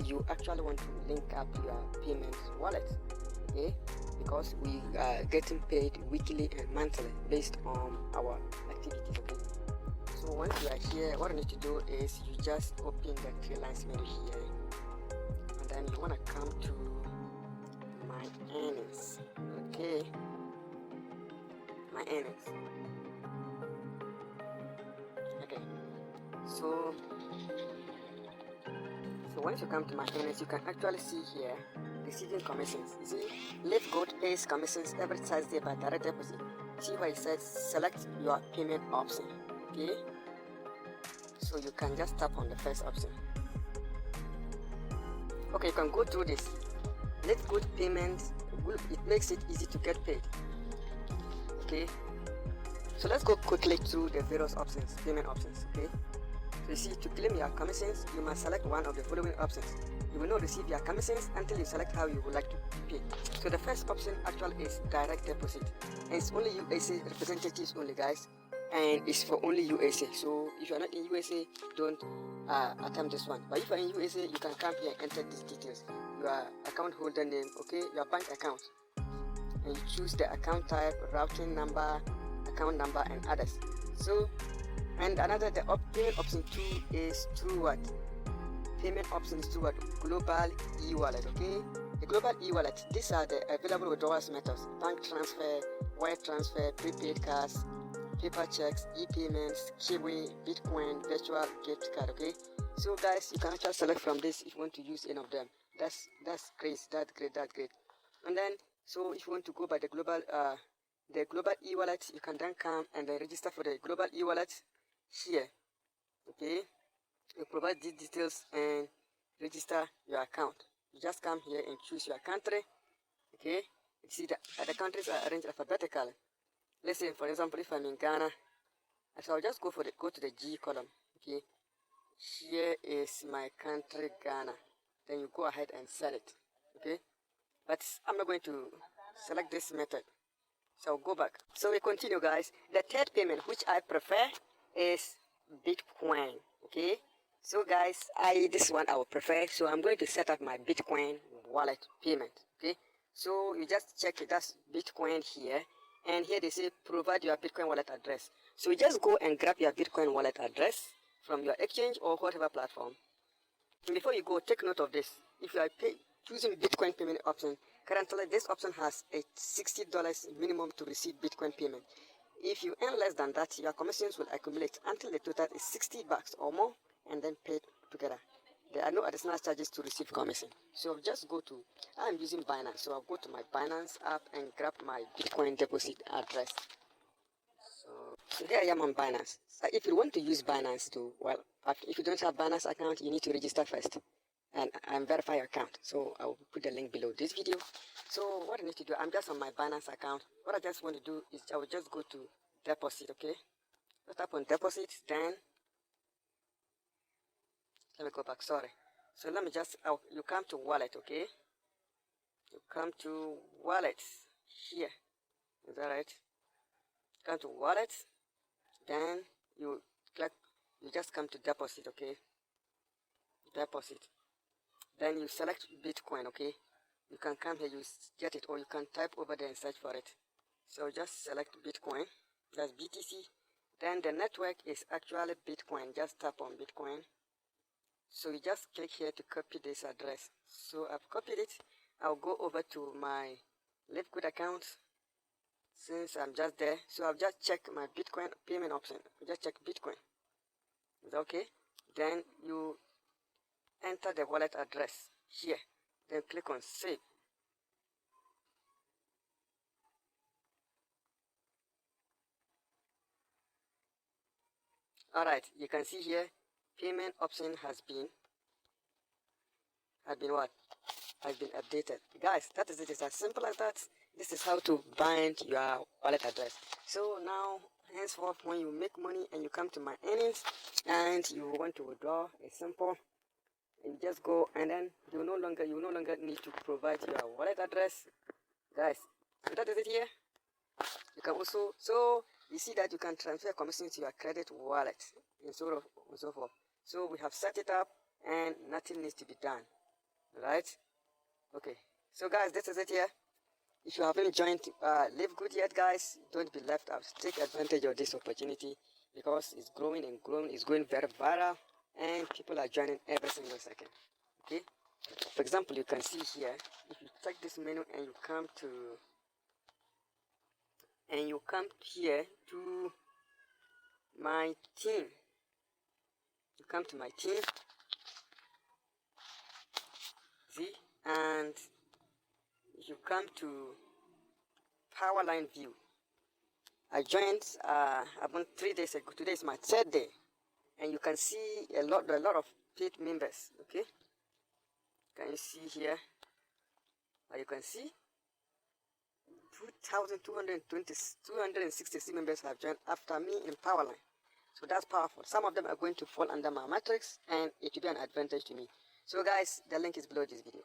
you actually want to link up your payment wallet, okay, because we are getting paid weekly and monthly based on our activities, okay. So once you are here, what you need to do is you just open the three lines menu here, and then you want to come to my earnings, okay, my earnings, okay. So once you come to my earnings, you can actually see here receiving commissions. You see, Livegood pays commissions every Thursday by direct deposit. See where it says select your payment option, okay. So you can just tap on the first option. Okay, you can go through this. Livegood payment, it makes it easy to get paid, okay. So let's go quickly through the various options, payment options, okay. So you see, to claim your commissions, you must select one of the following options. You will not receive your commissions until you select how you would like to pay. So the first option actually is direct deposit, and it's only USA representatives only, guys, and it's for only USA. So if you are not in USA, don't attempt this one. But if you are in USA, you can come here and enter these details: your account holder name, okay, your bank account, and you choose the account type, routing number, account number, and others. So, and another, the payment option 2 is through what? Payment options through what? Global e-wallet, okay? The global e-wallet, these are the available withdrawals methods: bank transfer, wire transfer, prepaid cards, paper checks, e-payments, Kiwi, Bitcoin, virtual gift card, okay? So guys, you can actually select from this if you want to use any of them. That's great, that's great. And then, so if you want to go by the global e-wallet, you can then come and then register for the global e-wallet here, okay. You provide these details and register your account. You just come here and choose your country, okay. You see that the countries are arranged alphabetically. Let's say, for example, if I'm in Ghana, so I'll just go to the G column, okay. Here is my country, Ghana. Then you go ahead and set it, okay. But I'm not going to select this method, so I'll go back. So we continue, guys. The third payment, which I prefer, is Bitcoin, okay. So guys, this one I will prefer, so I'm going to set up my Bitcoin wallet payment, okay. So you just check it, that's Bitcoin here, and here they say provide your Bitcoin wallet address. So you just go and grab your Bitcoin wallet address from your exchange or whatever platform. And before you go, take note of this: if you are choosing Bitcoin payment option, currently this option has a $60 minimum to receive Bitcoin payment. If you earn less than that, your commissions will accumulate until the total is $60 or more, and then paid together. There are no additional charges to receive commission. So just go to, I'm using Binance, so I'll go to my Binance app and grab my Bitcoin deposit address. So here I am on Binance. So if you want to use Binance too, well, if you don't have Binance account, you need to register first and verify your account. So I will put the link below this video. So what I need to do, I'm just on my Binance account. What I just want to do is I will just go to deposit, okay. Just tap on deposit, then let me go back, sorry. So let me just, you come to wallet, okay. You come to wallet here, is that right? Come to wallet, then you just come to deposit, okay. Deposit, then you select Bitcoin, okay. You can come here, you get it, or you can type over there and search for it. So just select Bitcoin, that's BTC. Then the network is actually Bitcoin. Just tap on Bitcoin. So you just click here to copy this address. So I've copied it. I'll go over to my Livegood account since I'm just there. So I'll just check my Bitcoin payment option. Just check Bitcoin. Is that okay? Then you enter the wallet address here. Then click on save. Alright, you can see here payment option has been updated. Guys, that is it. It's as simple as that. This is how to bind your wallet address. So now, henceforth, when you make money and you come to my earnings and you want to withdraw, it's simple. You just go, and then you no longer need to provide your wallet address, guys. So that is it here. You can also, so you see that you can transfer commission to your credit wallet and so forth. So we have set it up and nothing needs to be done. right? Okay, so guys, this is it here. If you haven't joined Livegood yet, guys, don't be left out. Take advantage of this opportunity because it's growing and growing. It's going very viral, and people are joining every single second. Okay. For example, you can see here. If you check this menu and you come here to my team. You come to my team. See, and if you come to Powerline View. I joined about 3 days ago. Today is my 3rd day, and you can see a lot of paid members. Okay, can you see here? You can see 2,266 members have joined after me in Powerline. So that's powerful. Some of them are going to fall under my matrix, and it will be an advantage to me. So guys, the link is below this video.